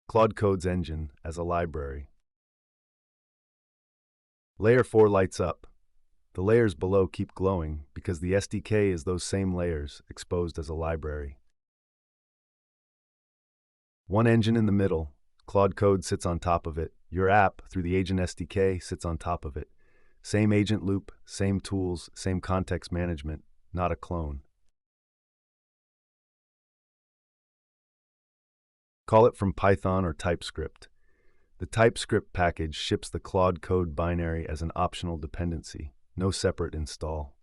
Claude Code's engine as a library. Layer 4 lights up. The layers below keep glowing because the SDK is those same layers exposed as a library. One engine in the middle, Claude Code sits on top of it. Your app, through the Agent SDK, sits on top of it. Same agent loop, same tools, same context management, not a clone. Call it from Python or TypeScript. The TypeScript package ships the Claude Code binary as an optional dependency, no separate install.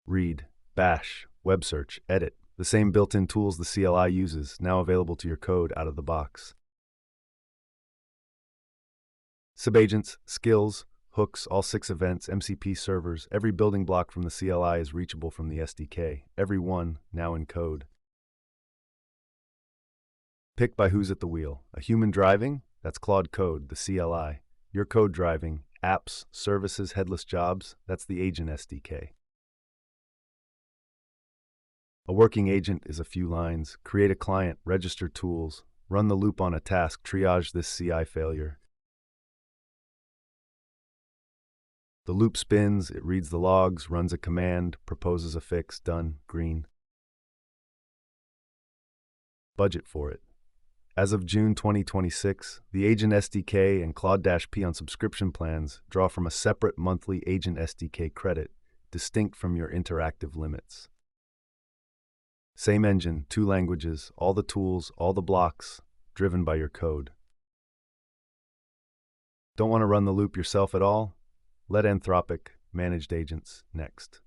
Read, bash, web search, edit, the same built-in tools the CLI uses, now available to your code out of the box. Subagents, skills, hooks, all 6 events, MCP servers, every building block from the CLI is reachable from the SDK, every one now in code. Pick by who's at the wheel. A human driving? That's Claude Code, the CLI. Your code driving, apps, services, headless jobs, that's the Agent SDK. A working agent is a few lines. Create a client, register tools, run the loop on a task, triage this CI failure. The loop spins, it reads the logs, runs a command, proposes a fix, done, green. Budget for it. As of June 2026, the Agent SDK and Claude-P on subscription plans draw from a separate monthly Agent SDK credit, distinct from your interactive limits. Same engine, 2 languages, all the tools, all the blocks, driven by your code. Don't want to run the loop yourself at all? Let Anthropic, managed agents, next.